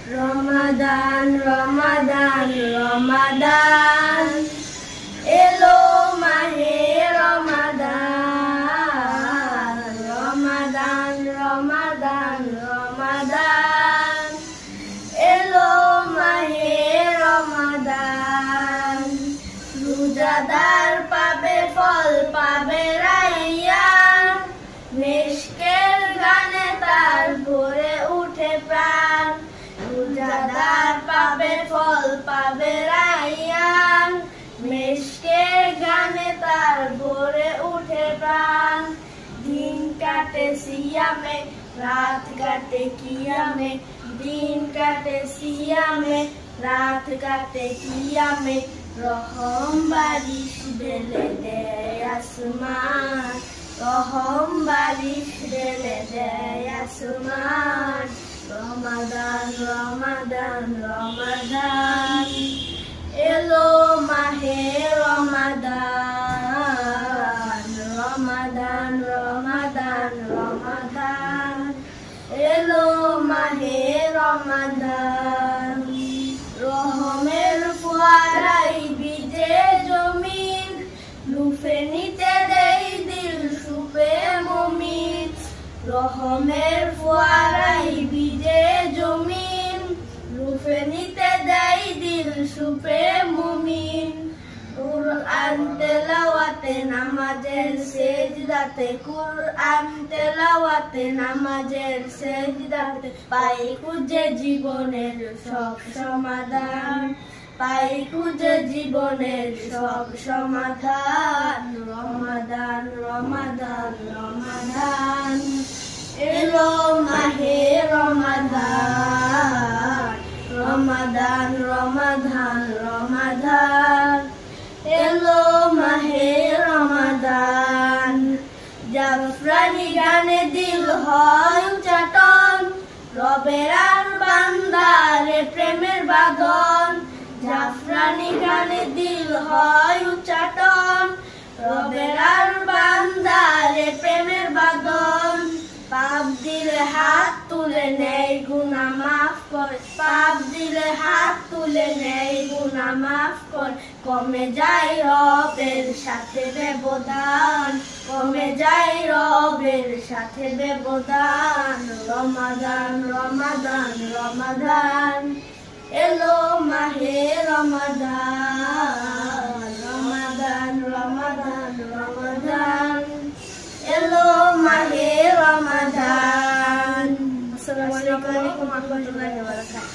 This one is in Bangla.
রমাদান রমাদান রমাদান এলো মাহে রমাদান রমাদান রমাদান রমাদান এলো মাহে রমাদান রোজাদার পাবে ফল পাবে রাইয়ান মিশকের গানে তার ভরে উঠে প্রাণ রোজাদার পাবে ফল পাবে রাইয়ান মিশকের গানে তার ভরে উঠে প্রাণ দিন কাটে সিয়ামে রাত কাটে কিয়ামে দিন কাটে সিয়ামে রাত কাটে কিয়ামে রহম বারিশ ঢেলে দেয় আসমান রহম বারিশ ঢেলে দেয় আসমান রমাদান রমাদান রমাদান এলো মাহে রমাদান রমাদান রমাদান রমাদান এলো মাহে রমাদান রহমের ফোয়ারাই বিজে জমিন লুফে নিতে দেই দিল সুপে মুমিন রহমের ফোয়ারাই বিজে জমিন লুফে নিতে দেই দিল সুপে মুমিন কুরআন তেলাওয়াতে নামাজের সেজদাতে কুরআন তেলাওয়াতে নামাজের সেজদাতে পাই খুঁজে জীবনের সব সমাধান পাই খুঁজে জীবনের সব সমাধান রমাদান রমাদান রমাদান এলো মাহে রমাদান রমাদান রমাদান রমাদান এলো মাহে রমাদান জাফরানি গানে দিল হয় উচ্চাটন রবের আর বান্দারে প্রেমের বাঁধন জাফরানি গানে দিল হয় উচ্চাটন রবের আর বান্দারে প্রেমের বাঁধন পাপ দিলে হাত তুলে নেই গুনাহ মাফ করে পাপ দিলে হাত তুলে নেই গুনাহ মাফ করে কমে যায় রবের সাথে ব্যবধান কমে যায় রবের সাথে ব্যবধান রমাদান রমাদান রমাদান এলো মাহে রমাদান রমাদান রমাদান রমাদান এলো মাহে রমাদান আসসালামু আলাইকুম ওয়া রাহমাতুল্লাহি ওয়া বারাকাতুহু।